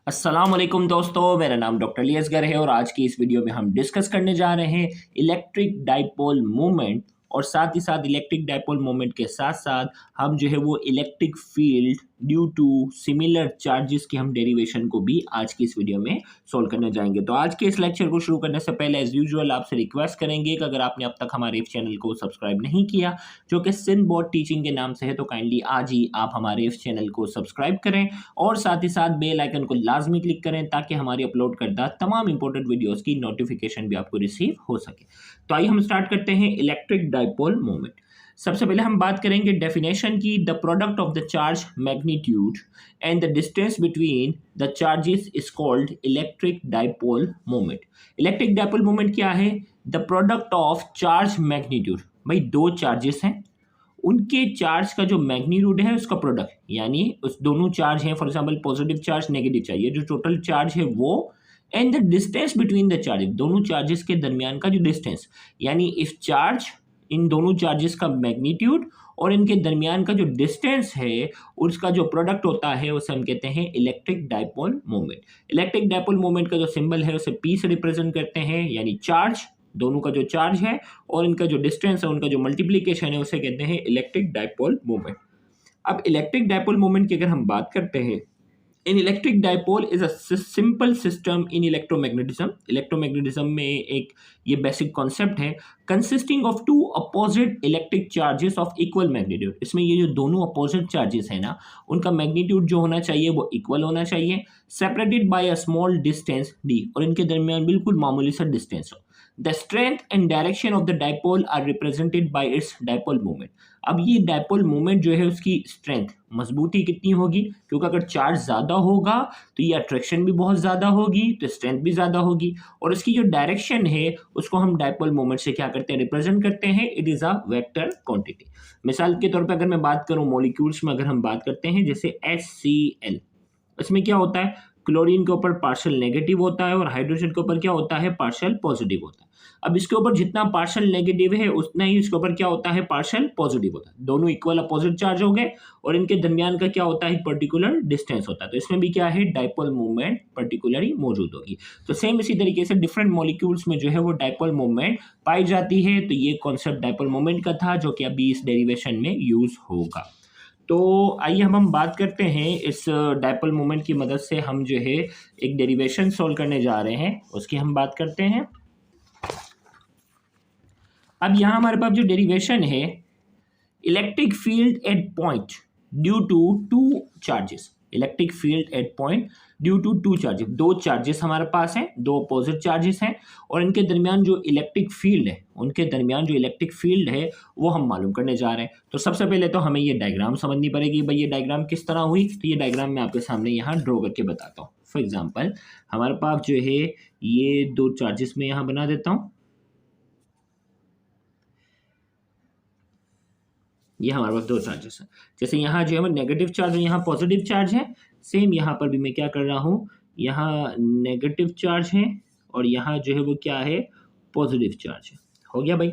अस्सलाम वालेकुम दोस्तों, मेरा नाम डॉक्टर लियसगर है और आज की इस वीडियो में हम डिस्कस करने जा रहे हैं इलेक्ट्रिक डाइपोल मोमेंट और साथ ही साथ इलेक्ट्रिक डाइपोल मोमेंट के साथ साथ हम जो है वो electric field due to similar charges की हम डेरिवेशन को भी आज की इस वीडियो में सॉल्व करने जाएंगे। तो आज के इस लेक्चर को शुरू करने से पहले एज यूजुअल आपसे रिक्वेस्ट करेंगे कि अगर आपने अब तक हमारे इस चैनल को सब्सक्राइब नहीं किया जो कि सिंध बोर्ड टीचिंग के नाम से है, तो काइंडली आज ही आप हमारे इस चैनल को सब्सक्राइब करें और साथ ही साथ बेल आइकन को लाजमी क्लिक करें ताकि हमारी अपलोड करदा तमाम इंपॉर्टेंट वीडियोस की नोटिफिकेशन भी आपको रिसीव हो सके। तो आइए हम स्टार्ट करते हैं इलेक्ट्रिक डाइपोल मोमेंट। सबसे पहले हम बात करेंगे डेफिनेशन की। The product of the charge magnitude and the distance between the charges is called electric dipole moment. Electric dipole moment क्या है? The product of charge magnitude. भाई दो चार्जेस हैं, उनके चार्ज का जो मैग्नीट्यूड है उसका प्रोडक्ट, यानी उस दोनों चार्ज हैं, for example positive charge negative charge, ये जो टोटल चार्ज है वो, and the distance between the charge, दोनों चार्जेस के दरमियान का जो डिस्टेंस, यानी इफ चार्ज, इन दोनों चार्जेस का मैग्नीट्यूड और इनके दरमियान का जो डिस्टेंस है उसका जो प्रोडक्ट होता है उसे हम कहते हैं electric dipole moment. Electric dipole moment का जो सिंबल है उसे पी से रिप्रेजेंट करते हैं, यानी चार्ज, दोनों का जो चार्ज है और इनका जो डिस्टेंस है, उनका जो मल्टीप्लिकेशन है, उसे कहते हैं इलेक्ट्रिक डाइपोल मोमेंट। अब इलेक्ट्रिक डाइपोल मोमेंट की अगर हम बात करते हैं, in electric dipole is a simple system in electromagnetism. Electromagnetism में एक ये बेसिक कॉन्सेप्ट है, consisting of two opposite electric charges of equal magnitude. इसमें ये जो दोनों अपोजिट चार्जेस है ना, उनका मैग्नीट्यूड जो होना चाहिए वो इक्वल होना चाहिए, separated by a small distance D, और इनके दरमियान बिल्कुल मामूली सा डिस्टेंस हो। The strength and direction of the dipole are represented by its dipole moment. अब ये डाइपोल मोमेंट जो है उसकी स्ट्रेंथ, मजबूती कितनी होगी, क्योंकि अगर चार्ज ज़्यादा होगा तो ये अट्रैक्शन भी बहुत ज़्यादा होगी, तो स्ट्रेंथ भी ज़्यादा होगी, और इसकी जो डायरेक्शन है उसको हम डाइपोल मोमेंट से क्या करते हैं, रिप्रेजेंट करते हैं। It is a vector quantity. मिसाल के तौर पर अगर मैं बात करूँ मॉलिक्यूल्स में, अगर हम बात करते हैं जैसे HCl, इसमें क्या होता है, क्लोरीन के ऊपर पार्शियल नेगेटिव होता है और हाइड्रोजन के ऊपर क्या होता है, पार्शियल पॉजिटिव होता है। अब इसके ऊपर जितना पार्शियल नेगेटिव है उतना ही इसके ऊपर क्या होता है, पार्शियल पॉजिटिव होता है। दोनों इक्वल अपोजिट चार्ज हो गए और इनके दरमियान का क्या होता है, पर्टिकुलर डिस्टेंस होता है। तो इसमें भी क्या है, डाइपोल मूवमेंट पर्टिकुलरली मौजूद होगी। तो सेम इसी तरीके से डिफरेंट मॉलिक्यूल्स में जो है वो डाइपोल मूवमेंट पाई जाती है। तो ये कॉन्सेप्ट डाइपोल मूवमेंट का था जो कि अभी इस डेरिवेशन में यूज होगा। तो आइए हम बात करते हैं इस डाइपोल मोमेंट की मदद से हम जो है एक डेरिवेशन सॉल्व करने जा रहे हैं, उसकी हम बात करते हैं। अब यहाँ हमारे पास जो डेरिवेशन है, electric field at point due to two charges, electric field at point due to two charges, दो चार्जेस हमारे पास हैं, दो अपोजिट चार्जेस हैं, और इनके दरमियान जो इलेक्ट्रिक फील्ड है, उनके दरमियान जो इलेक्ट्रिक फील्ड है वो हम मालूम करने जा रहे हैं। तो सबसे पहले तो हमें ये डायग्राम समझनी पड़ेगी। भाई ये डायग्राम किस तरह हुई, तो ये डायग्राम मैं आपके सामने यहाँ ड्रॉ करके बताता हूँ। फॉर एग्जाम्पल हमारे पास जो है ये दो चार्जेस में यहाँ बना देता हूँ, ये हमारे पास दो चार्जेस हैं। जैसे यहाँ जो है नेगेटिव चार्ज है, यहाँ पॉजिटिव चार्ज है, सेम यहाँ पर भी मैं क्या कर रहा हूँ, यहाँ नेगेटिव चार्ज है और यहाँ जो है वो क्या है, पॉजिटिव चार्ज है। हो गया भाई।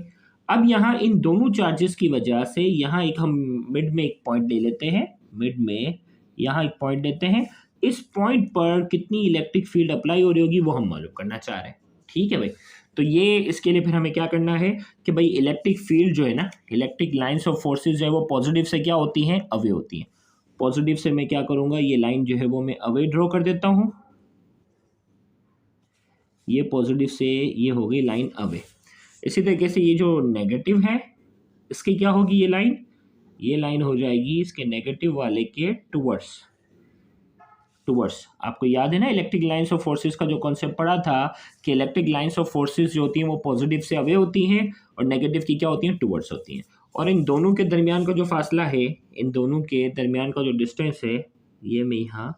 अब यहाँ इन दोनों चार्जेस की वजह से यहाँ एक हम मिड में एक पॉइंट ले लेते हैं, मिड में यहाँ एक पॉइंट लेते हैं, इस पॉइंट पर कितनी इलेक्ट्रिक फील्ड अप्लाई हो रही होगी वो हम मालूम करना चाह रहे हैं। ठीक है भाई। तो ये इसके लिए फिर हमें क्या करना है कि भाई इलेक्ट्रिक फील्ड जो है ना, इलेक्ट्रिक लाइंस ऑफ फोर्सेस जो है वो पॉजिटिव से क्या होती हैं, अवे होती हैं। पॉजिटिव से मैं क्या करूंगा, ये लाइन जो है वो मैं अवे ड्रॉ कर देता हूं, ये पॉजिटिव से ये हो गई लाइन अवे। इसी तरीके से ये जो नेगेटिव है इसकी क्या होगी, ये लाइन हो जाएगी इसके नेगेटिव वाले के टुवर्ड्स। आपको याद है ना इलेक्ट्रिक लाइंस ऑफ फोर्सेस का जो कॉन्सेप्ट पढ़ा था कि इलेक्ट्रिक लाइंस ऑफ फोर्सेस जो होती हैं वो पॉजिटिव से अवे होती हैं और नेगेटिव की क्या होती हैं, टुवर्ड्स होती हैं। और इन दोनों के दरमियान का जो फासला है, इन दोनों के दरमियान का जो डिस्टेंस है, ये मैं यहाँ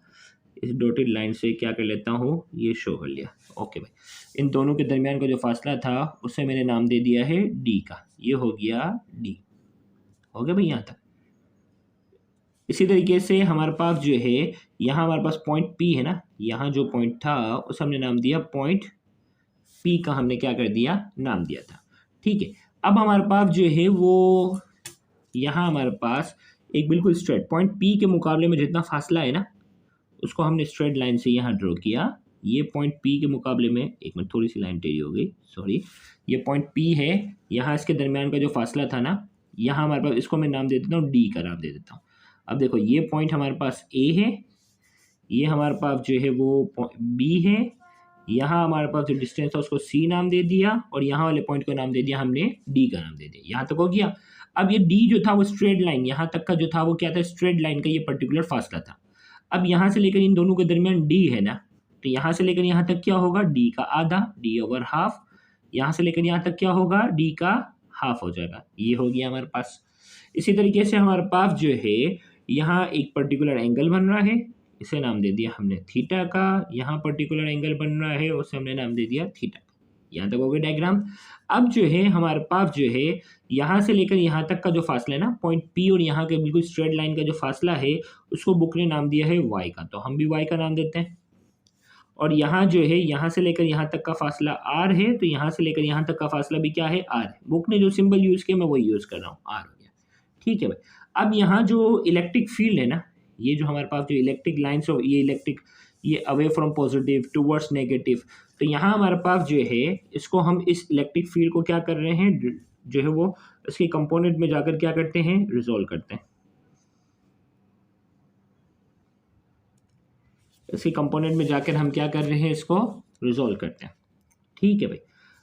इस डॉटेड लाइन से क्या कर लेता हूँ, ये शो कर लिया। ओके भाई, इन दोनों के दरमियान का जो फासला था उसे मैंने नाम दे दिया है डी का, ये हो गया डी। हो गया भाई यहाँ तक। इसी तरीके से हमारे पास जो है यहाँ हमारे पास पॉइंट पी है ना, यहाँ जो पॉइंट था उसे हमने नाम दिया पॉइंट पी का, हमने क्या कर दिया, नाम दिया था। ठीक है। अब हमारे पास जो है वो यहाँ हमारे पास एक बिल्कुल स्ट्रेट पॉइंट पी के मुकाबले में जितना फासला है ना, उसको हमने स्ट्रेट लाइन से यहाँ ड्रॉ किया। ये पॉइंट P के मुकाबले में, एक मिनट थोड़ी सी लाइन टेढ़ी हो गई, सॉरी, ये पॉइंट P है, यहाँ इसके दरमियान का जो फासला था ना, यहाँ हमारे पास, इसको मैं नाम दे देता हूँ D का नाम दे देता हूँ। अब देखो ये पॉइंट हमारे पास A है, ये हमारे पास जो है वो B है, यहाँ हमारे पास जो डिस्टेंस था उसको C नाम दे दिया, और यहाँ वाले पॉइंट को नाम दे दिया हमने D का नाम दे दिया। यहाँ तक हो गया। अब ये D जो था वो स्ट्रेट लाइन, यहाँ तक का जो था वो क्या था, स्ट्रेट लाइन का ये पर्टिकुलर फासला था। अब यहाँ से लेकर इन दोनों के दरमियान D है ना, तो यहाँ से लेकर यहाँ तक क्या होगा, D का आधा, D/हाफ। यहाँ से लेकर यहाँ तक क्या होगा, D का हाफ हो जाएगा। ये हो गया हमारे पास। इसी तरीके से हमारे पास जो है यहाँ एक पर्टिकुलर एंगल बन रहा है, इसे नाम दे दिया हमने थीटा का। यहाँ पर्टिकुलर एंगल बन रहा है, उसे हमने नाम दे दिया थीटा। यहाँ तक हो गया डायग्राम। अब जो है हमारे पास जो है यहाँ से लेकर यहाँ तक का जो फासला है ना, पॉइंट P और यहाँ के बिल्कुल स्ट्रेट लाइन का जो फासला है, उसको बुक ने नाम दिया है y का, तो हम भी y का नाम देते हैं। और यहाँ जो है यहाँ से लेकर यहाँ तक का फासला r है, तो यहाँ से लेकर यहाँ तक का फासला भी क्या है, r है। बुक ने जो सिंबल यूज़ किया मैं वही यूज़ कर रहा हूँ, r हो गया। ठीक है भाई। अब यहाँ जो इलेक्ट्रिक फील्ड है ना, ये जो हमारे पास जो इलेक्ट्रिक लाइन्स ऑफ ये इलेक्ट्रिक, ये away from positive towards negative, तो यहाँ हमारे पास जो है इसको हम इस इलेक्ट्रिक फील्ड को क्या कर रहे हैं, जो है वो इसके कंपोनेंट में जाकर क्या करते हैं, रिजोल्व करते हैं। इसके कंपोनेंट में जाकर हम क्या कर रहे हैं, इसको रिजोल्व करते हैं। ठीक है भाई।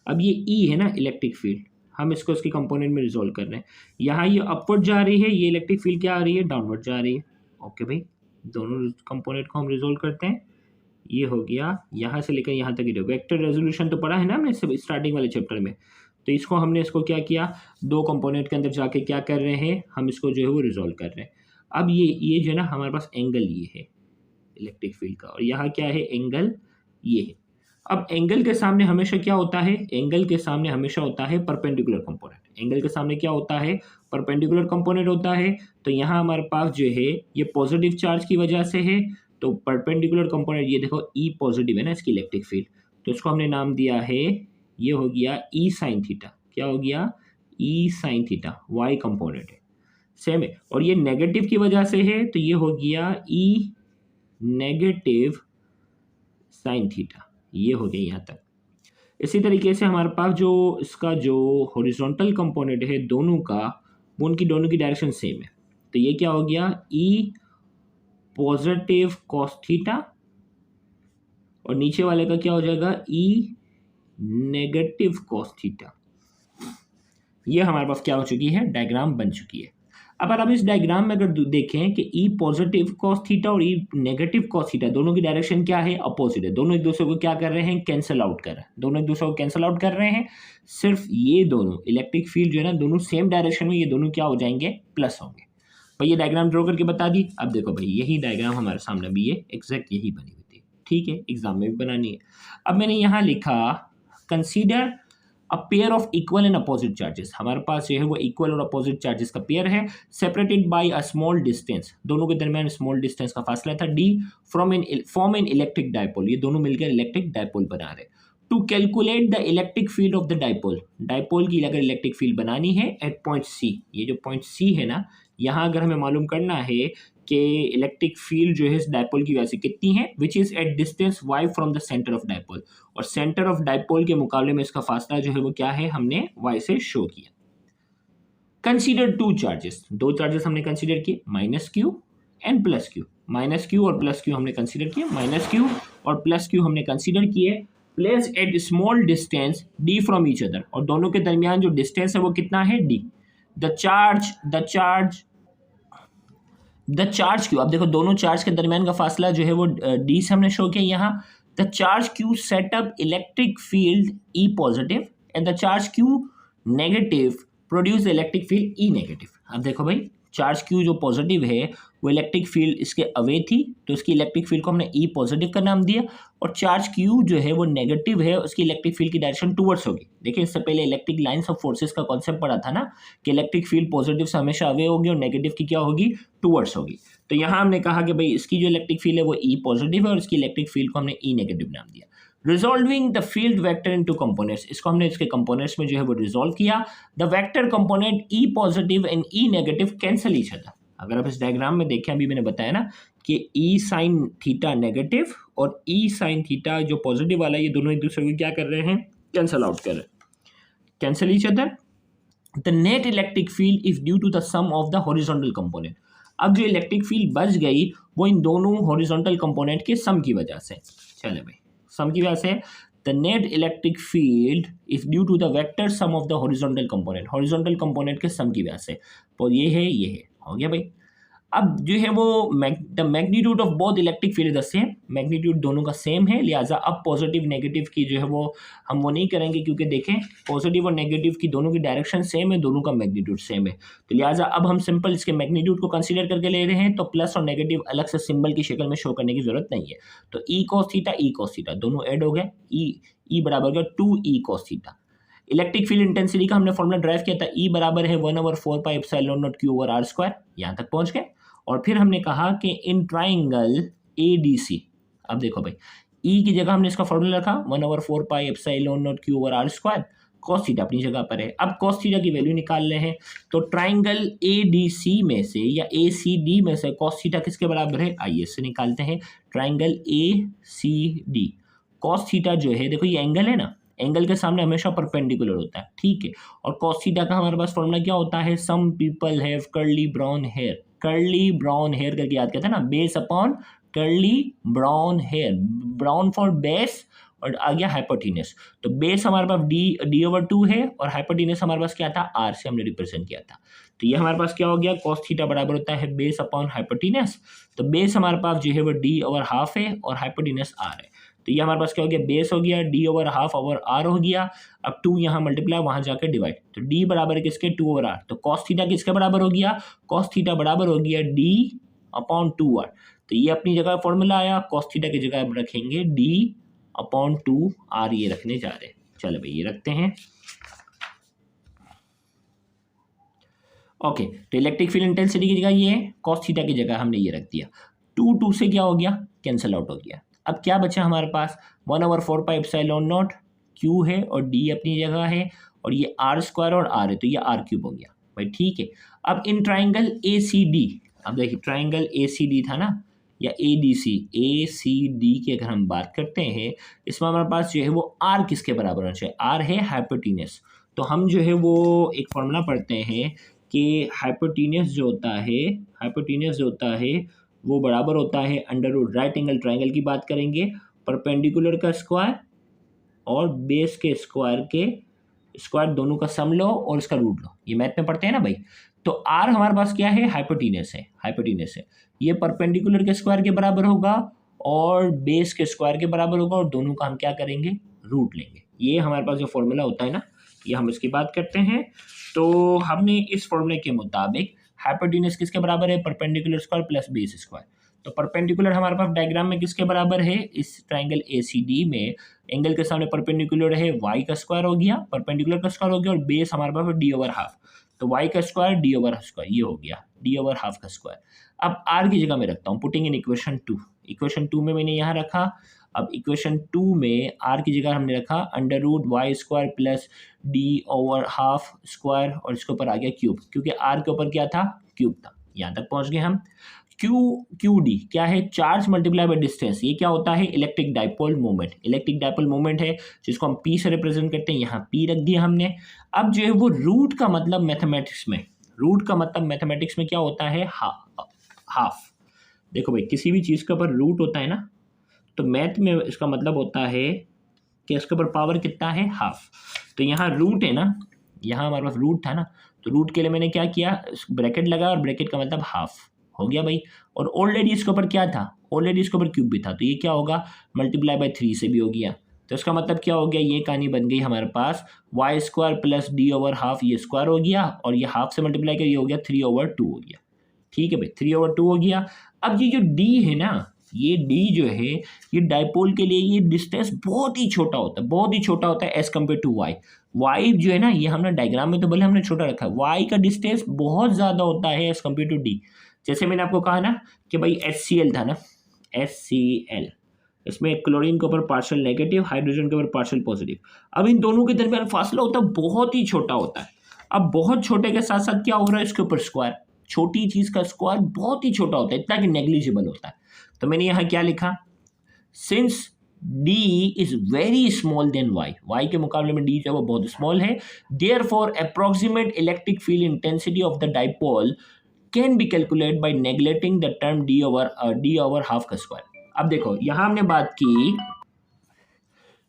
अब ये E है ना इलेक्ट्रिक फील्ड, हम इसको इसके कंपोनेंट में रिजोल्व कर रहे हैं। यहाँ ये अपवर्ड जा रही है, ये इलेक्ट्रिक फील्ड क्या आ रही है, डाउनवर्ड जा रही है। ओके भाई, दोनों कंपोनेंट को हम रिजोल्व करते हैं। ये हो गया, यहाँ से लेकर यहाँ तक। वेक्टर रेजोल्यूशन तो पढ़ा है ना हमने स्टार्टिंग वाले चैप्टर में, तो इसको हमने इसको क्या किया, दो कंपोनेंट के अंदर जाके क्या कर रहे हैं, हम इसको जो है वो रिजोल्व कर रहे हैं। अब ये जो है ना हमारे पास एंगल ये है इलेक्ट्रिक फील्ड का, और यहाँ क्या है, एंगल ये है। अब एंगल के सामने हमेशा क्या होता है, एंगल के सामने हमेशा होता है परपेंडिकुलर कंपोनेंट। एंगल के सामने क्या होता है, परपेंडिकुलर कंपोनेंट होता है। तो यहाँ हमारे पास जो है ये पॉजिटिव चार्ज की वजह से है, तो परपेंडिकुलर कंपोनेंट ये देखो E पॉजिटिव है ना इसकी इलेक्ट्रिक फील्ड, तो इसको हमने नाम दिया है, ये हो गया E sin थीटा। क्या हो गया, E sin theta, Y component है, सेम है। और ये नेगेटिव की वजह से है, तो ये हो गया E नेगेटिव साइन थीटा। ये हो गया यहाँ तक। इसी तरीके से हमारे पास जो इसका जो हॉरिजॉन्टल कंपोनेंट है दोनों का, वो उनकी दोनों की डायरेक्शन सेम है, तो ये क्या हो गया, E पॉजिटिव कॉस थीटा, और नीचे वाले का क्या हो जाएगा, E नेगेटिव कॉस थीटा। ये हमारे पास क्या हो चुकी है, डायग्राम बन चुकी है। अब आप इस डायग्राम में अगर देखें कि E पॉजिटिव कॉस थीटा और E नेगेटिव कॉस थीटा दोनों की डायरेक्शन क्या है, अपोजिट है। दोनों एक दूसरे को क्या कर रहे हैं, कैंसिल आउट कर रहे हैं। दोनों एक दूसरे को कैंसिल आउट कर रहे हैं। सिर्फ ये दोनों इलेक्ट्रिक फील्ड जो है ना, दोनों सेम डायरेक्शन में, ये दोनों क्या हो जाएंगे, प्लस होंगे। भाई ये डायग्राम ड्रॉ करके बता दी। अब देखो भाई यही डायग्राम हमारे सामने भी ये एग्जैक्ट यही बनी हुई थी। ठीक है, एग्जाम में भी बनानी है। अब मैंने यहाँ लिखा, consider a pair of equal and opposite charges. हमारे पास जो है वो इक्वल और अपोजिट चार्जेस का पेयर है, separated by a small distance. दोनों के दरमियान स्मॉल डिस्टेंस का फासला था D, form an electric dipole. ये दोनों मिलकर इलेक्ट्रिक डायपोल बना रहे। To calculate the electric field of the dipole, dipole की अगर इलेक्ट्रिक फील्ड बनानी है एट पॉइंट C, ये जो पॉइंट C है ना, यहाँ अगर हमें मालूम करना है कि इलेक्ट्रिक फील्ड जो है इस डायपोल की वजह से कितनी है, which is at distance y from the centre of dipole, और सेंटर ऑफ डायपोल के मुकाबले में इसका फासला जो है वो क्या है, हमने y से शो किया। कंसीडर टू चार्जेस, दो चार्जेस हमने कंसीडर किए, -q एंड +q। -q और +q हमने कंसीडर किए, -q और +q हमने कंसीडर किए। Place at small distance d from each other, और दोनों के दरमियान जो डिस्टेंस है वो कितना है, d। द चार्ज क्यू, अब देखो दोनों चार्ज के दरमियान का फासला जो है वो D से हमने शो किया यहाँ। The charge Q set up electric field E positive and the charge Q negative produce electric field E negative. अब देखो भाई चार्ज क्यू जो पॉजिटिव है वो इलेक्ट्रिक फील्ड इसके अवे थी, तो इसकी इलेक्ट्रिक फील्ड को हमने E पॉजिटिव का नाम दिया, और चार्ज क्यू जो है वो नेगेटिव है, उसकी इलेक्ट्रिक फील्ड की डायरेक्शन टूवर्ड्स होगी। देखिए इससे पहले इलेक्ट्रिक लाइंस ऑफ फोर्सेस का कॉन्सेप्ट पढ़ा था ना, कि इलेक्ट्रिक फील्ड पॉजिटिव से हमेशा अवे होगी और नेगेटिव की क्या होगी, टूवर्ड्स होगी। तो यहाँ हमने कहा कि भाई इसकी जो इलेक्ट्रिक फील्ड है वो E पॉजिटिव है, और इसकी इलेक्ट्रिक फील्ड को हमने E नेगेटिव नाम दिया। Resolving the field vector into components, इसको हमने इसके कंपोनेंट्स में जो है वो रिजॉल्व किया। The vector component E positive and E negative cancel each other. अगर आप इस डायग्राम में देखें, अभी मैंने बताया ना कि ई साइन थीटा नेगेटिव और ई साइन थीटा जो पॉजिटिव वाला है, ये दोनों एक दूसरे को क्या कर रहे हैं, कैंसल आउट कर रहे हैं, cancel each other. The net electric field is due to the sum of the horizontal component. अब जो इलेक्ट्रिक फील्ड बच गई वो इन दोनों हॉरिजॉन्टल कंपोनेंट के सम की वजह से। चले भाई, सम की वजह से the net electric field is due to the vector sum of the horizontal component, horizontal component के सम की वजह से। तो ये है, हो गया भाई। अब जो है वो the magnitude of both electric field the same, magnitude दोनों का सेम है, लिहाजा अब पॉजिटिव नेगेटिव की जो है वो हम वो नहीं करेंगे, क्योंकि देखें पॉजिटिव और नेगेटिव की दोनों की डायरेक्शन सेम है, दोनों का मैग्नीट्यूड सेम है। तो लिहाजा अब हम सिंपल इसके मैग्नीट्यूड को कंसीडर करके ले रहे हैं, तो प्लस और नेगेटिव अलग से सिंबल की शक्ल में शो करने की जरूरत नहीं है। तो ई cos थीटा दोनों ऐड हो गए, ई बराबर हो गया 2e cos theta. Electric field intensity का हमने फॉर्मूला ड्राइव किया था, ई बराबर है 1/4πε0 Q/r², यहाँ तक पहुंच गए। और फिर हमने कहा कि इन ट्राइंगल ADC, अब देखो भाई ई की जगह हमने इसका फॉर्मूला रखा 1/4πε0 Q/r², cos थीटा अपनी जगह पर है। अब cos थीटा की वैल्यू निकाल रहे हैं, तो ट्राइंगल ADC में से या ACD में से cos थीटा किसके बराबर है, आइए इससे निकालते हैं। ट्राइंगल ACD cos थीटा जो है, देखो ये एंगल है ना, एंगल के सामने हमेशा परपेंडिकुलर होता है, ठीक है। और cos थीटा का हमारे पास फॉर्मूला क्या होता है, some people have curly brown hair, curly brown hair करके याद करते हैं ना, base upon curly brown hair, brown for base और आ गया हाइपोटेन्यूस। तो बेस हमारे पास d/2 है और हाइपोटेन्यूस हमारे पास क्या था, r से हमने रिप्रेजेंट किया था। तो ये हमारे पास क्या हो गया, cos थीटा बराबर होता है बेस अपॉन हाइपोटेन्यूस। तो बेस हमारे पास जो है वो d/2 है और हाइपोटेन्यूस r है। तो ये हमारे पास क्या हो गया, बेस हो गया d/2 ओवर r हो गया। अब 2 यहाँ मल्टीप्लाई, वहाँ जाकर डिवाइड, तो d बराबर है किसके, 2/r। तो cos थीटा किसके बराबर हो गया, cos थीटा बराबर हो गया d/2r। तो ये अपनी जगह फॉर्मूला आया, cos थीटा की जगह अब रखेंगे d/2r, ये रखने जा रहे हैं। चलो भाई ये रखते हैं। ओके, तो इलेक्ट्रिक फील्ड इंटेंसिटी की जगह ये है, cos थीटा की जगह हमने ये रख दिया। 2 से क्या हो गया, कैंसल आउट हो गया। अब क्या बचा हमारे पास, 1/4πε0 Q है और D अपनी जगह है और ये r² और r है, तो ये r³ हो गया भाई, ठीक है। अब इन ट्राइंगल ACD, अब देखिए ट्राइंगल ACD था ना, या ACD की अगर हम बात करते हैं, इसमें हमारे पास जो है वो r किसके बराबर होना चाहिए, r है हाइपोटेन्यूस। तो हम जो है वो एक फॉर्मूला पढ़ते हैं कि हाइपोटेन्यूस जो होता है वो बराबर होता है under root right angle triangle की बात करेंगे, परपेंडिकुलर का स्क्वायर और बेस के स्क्वायर दोनों का सम लो और इसका रूट लो, ये मैथ में पढ़ते हैं ना भाई। तो r हमारे पास क्या है, हाइपोटेन्यूस है, ये परपेंडिकुलर के स्क्वायर के बराबर होगा और बेस के स्क्वायर के बराबर होगा और दोनों का हम क्या करेंगे, रूट लेंगे। ये हमारे पास जो फॉर्मूला होता है ना, ये हम इसकी बात करते हैं। तो हमने इस फॉर्मूले के मुताबिक हाइपोटेन्यूस किसके बराबर है, perpendicular square plus base square. तो परपेंडिकुलर हमारे पास डायग्राम में किसके बराबर है, इस ट्राइंगल ACD में एंगल के सामने परपेंडिकुलर है, y का स्क्वायर हो गया, परपेंडिकुलर का स्क्वायर हो गया और बेस हमारे पास d/2, तो y का स्क्वायर d/2, ये हो गया d/2 का स्क्वायर। अब r की जगह में रखता हूँ, पुटिंग इन इक्वेशन 2 में मैंने यहाँ रखा। अब इक्वेशन 2 में r की जगह हमने रखा √y² प्लस d/2 स्क्वायर और इसके ऊपर आ गया क्यूब, क्योंकि r के ऊपर क्या था, क्यूब था। यहाँ तक पहुँच गए हम। QD क्या है, चार्ज मल्टीप्लाई बाय डिस्टेंस, ये क्या होता है, इलेक्ट्रिक डाइपोल मोमेंट है जिसको हम P से रिप्रेजेंट करते हैं, यहाँ P रख दिया हमने। अब जो है वो रूट का मतलब मैथमेटिक्स में क्या होता है, हाफ। देखो भाई किसी भी चीज़ के ऊपर रूट होता है ना, तो मैथ में इसका मतलब होता है कि इसके ऊपर पावर कितना है, हाफ। तो यहाँ रूट है ना, यहाँ हमारे पास रूट था ना, तो रूट के लिए मैंने क्या किया, ब्रैकेट लगा और ब्रैकेट का मतलब हाफ हो गया भाई। और ऑलरेडी इसके ऊपर क्या था, ऑलरेडी इसके ऊपर क्यूब भी था, तो ये क्या होगा, मल्टीप्लाई बाय 3 से भी हो गया। तो इसका मतलब क्या हो गया, ये कहानी बन गई हमारे पास y² प्लस d/2, ये स्क्वायर हो गया और ये हाफ से मल्टीप्लाई कर ये हो गया 3/2 हो गया, ठीक है भाई, 3/2 हो गया। अब ये जो d है ना, ये d जो है ये डाइपोल के लिए ये डिस्टेंस बहुत ही छोटा होता है एज कम्पेयर टू y जो है ना, ये हमने डायग्राम में तो भले हमने छोटा रखा है, y का डिस्टेंस बहुत ज़्यादा होता है एज कम्पेयर टू d। जैसे मैंने आपको कहा ना कि भाई HCl था ना, HCl, इसमें क्लोरीन के ऊपर पार्शियल नेगेटिव, हाइड्रोजन के ऊपर पार्शियल पॉजिटिव। अब इन दोनों के दरमियान फासला होता है बहुत ही छोटा होता है। अब बहुत छोटे के साथ साथ क्या हो रहा है, इसके ऊपर स्क्वायर, छोटी चीज़ का स्क्वायर बहुत ही छोटा होता है, इतना कि नेग्लिजिबल होता है। तो मैंने यहाँ क्या लिखा, since d is very small then y के मुकाबले में d जो है वो बहुत स्मॉल है, therefore approximate electric field intensity of the dipole can be calculate bye neglecting the term d over half का स्क्वायर। अब देखो यहाँ हमने बात की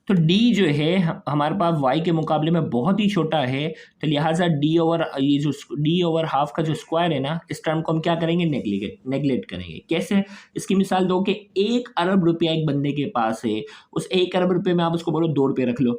तो d जो है हमारे पास y के मुकाबले में बहुत ही छोटा है, तो लिहाजा d ओवर हाफ का जो स्क्वायर है ना, इस टर्म को हम क्या करेंगे, नेग्लेक्ट करेंगे। कैसे, इसकी मिसाल दो कि 1 अरब रुपया एक बंदे के पास है, उस 1 अरब रुपये में आप उसको बोलो 2 रुपये रख लो,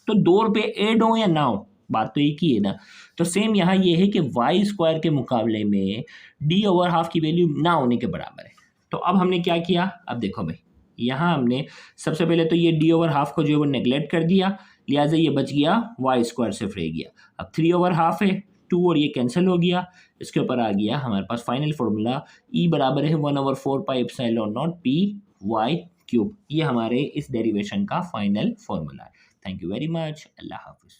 तो 2 रुपये ऐड हो या ना हो, बात तो एक ही है ना। तो सेम यहाँ ये है कि वाई स्क्वायर के मुकाबले में d ओवर हाफ की वैल्यू ना होने के बराबर है। तो अब हमने क्या किया, अब देखो भाई यहाँ हमने सबसे पहले तो ये d ओवर हाफ को जो है वो नेग्लेक्ट कर दिया, लिहाजा ये बच गया वाई स्क्वायर सिर्फ रह गया। अब 3 ओवर हाफ है, 2 और ये कैंसिल हो गया, इसके ऊपर आ गया हमारे पास फाइनल फॉर्मूला E बराबर है 1/4 pi epsilon nought P Y cube. ये हमारे इस डेरिवेशन का फाइनल फॉर्मूला है। थैंक यू वेरी मच, अल्लाह हाफिज़।